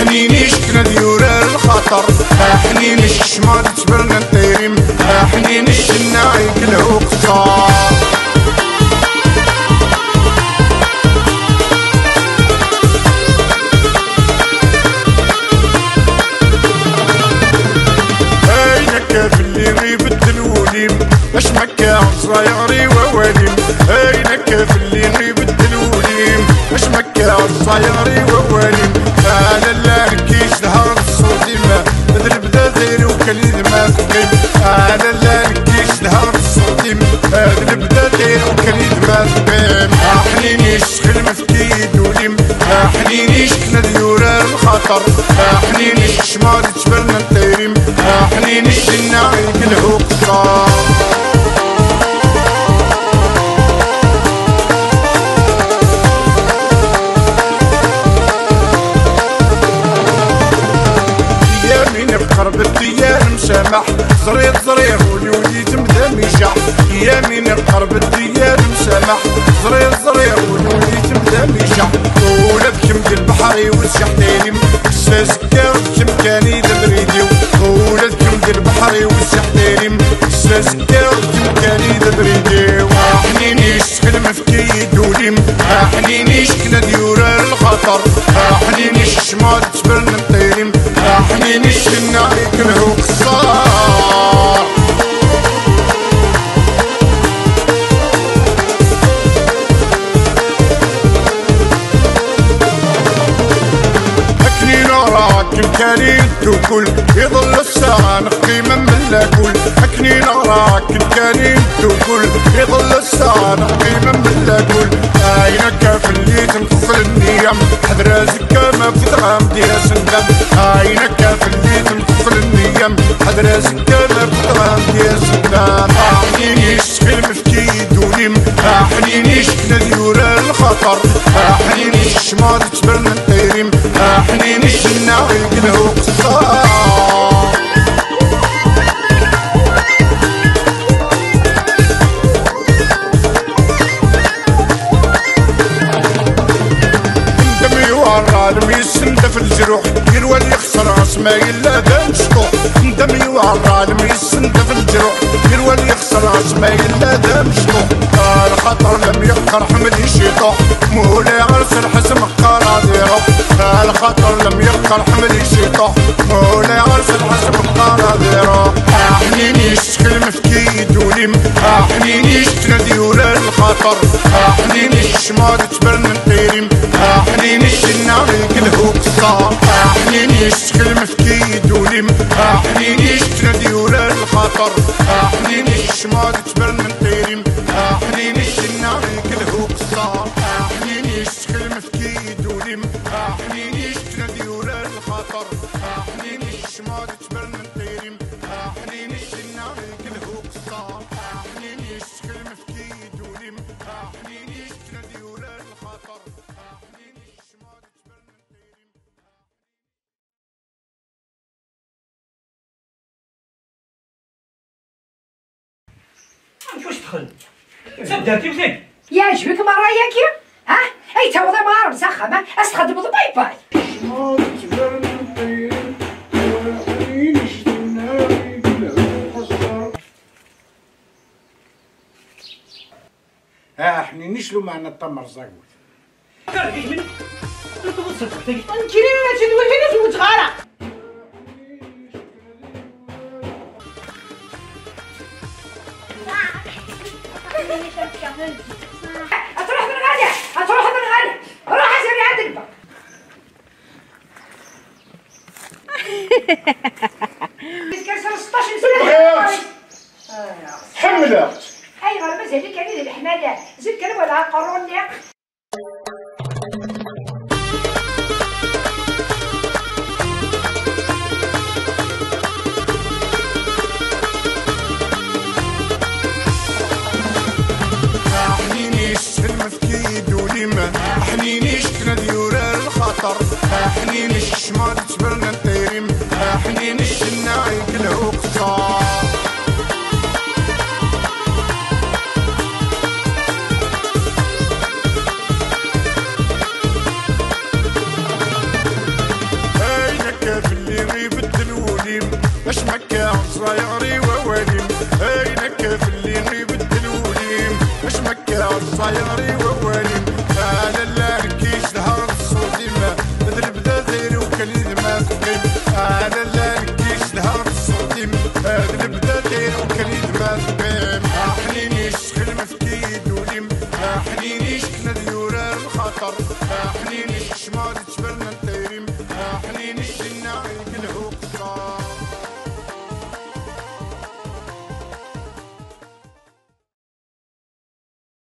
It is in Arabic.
حنينيش كنا ديورا الخطر حنينيش شمال تبرنا نطيريم حنينيش الناعي كله قصار كيف اللي غيبدل وليم اش مكة صايغري وواليم اين كيف اللي غيبدل وليم اش مكة صايغري وواليم انا لا كيش ظهر الصوت ما بدل بدا زين وكليد ما تقيم انا لا كيش ظهر الصوت بدل بدا زين وكليد ما تقيم حنينيش خلم في كيد وليم حنينيش كنا ديورا الخطر حنينيش شمال تبرنا نطيريم حنينيش الناعي كله قصار يامين بقرب الديار مسامح زريط زريغ وليولي تمدا ميشح يامين بقرب الديار مسامح زريط زريغ وليولي تمدا ميشح ولادكم ديال البحري والسحتينيم ساسكا كم كاني دبريديو ولادكم ديال البحري والسحتينيم ساسكا كم كاني دبريديو حنينيش خدم في كيد وليم حنينيش كنا ديورا الخطر حنينيش شمال تبرنا نطيريم حنينيش الناعي كله قصار كنكاني تاكل يظل الساعة نقيمة من لاكل حكني نراك كنكاني تاكل يظل الساعة نقيمة من لاكل عينك في اللي تنقفل النيام حد راسك ما في دغام ديها سندم عينك في اللي تنقفل النيام حد راسك ما في دغام ديها سندم حنينيش خلم في كيد وليم حنينيش كنا ديورا الخطر حنينيش شمال تبرنا نطيريم حنينيش الناعي كله قصار ندم يوعر عالم يسندف الجروح يروى اللي يخسر عصمه الا ذا مشطوح ندم يوعر عالم يسندف الجروح يروى اللي يخسر عصمه الا ذا مشطوح الخطر لم يقهر حمل شيطوح مولاي عرس الحسم قرادي روح الخطر لم يقهر حمل شيطوح مولاي عرس الحسم قرادي روح حنينيش كلمة في كيد وليم حنينيش تنادي ولا الخطر حنينيش شمال تبرنا نطيريم حنينيش الناعي كله قصار حنينيش كلمة في كيد وليم حنينيش تنادي ولا الخطر حنينيش شمال تبرنا نطيريم حنينيش الناعي كله قصار حنينيش كلمة في كيد وليم حنينيش تنادي ولا الخطر حنينيش شمال تبرنا نطيريم حنينيش الناعي كله قصار حنينيش كلمة في كيد وليم حنينيش تنادي ولا الخطر حنينيش شمال تبرنا نطيريم. واش دخل؟ صدقتي وزيد يعجبك مراياك ها؟ اي تا وضع ما مسخمه استخدم باي باي حنينيش لو معنا التمر زاقول قال لك من توصل تحتك نكري ما تدوي هنا في وتغارة اتروح من غادي اتروح من غادي روح اسيري عند الباب كسر 16 سنه حملت اي غير مازال لك يعني الحماده زيد كلام ولا قرون لي حنينيش كنا ديورا الخطر حنينيش شمال تبرنا نطيريم حنينيش الناعي كله قصار طايري ووالي على لا كيش ظهر الصوتي ما بدل بدا داير وكليد ما تقيم على لا كيش ظهر الصوتي بدل بدا داير وكليد ما تقيم حنينيش خل مفكيد وليم حنينيش كنا ديورا الخطر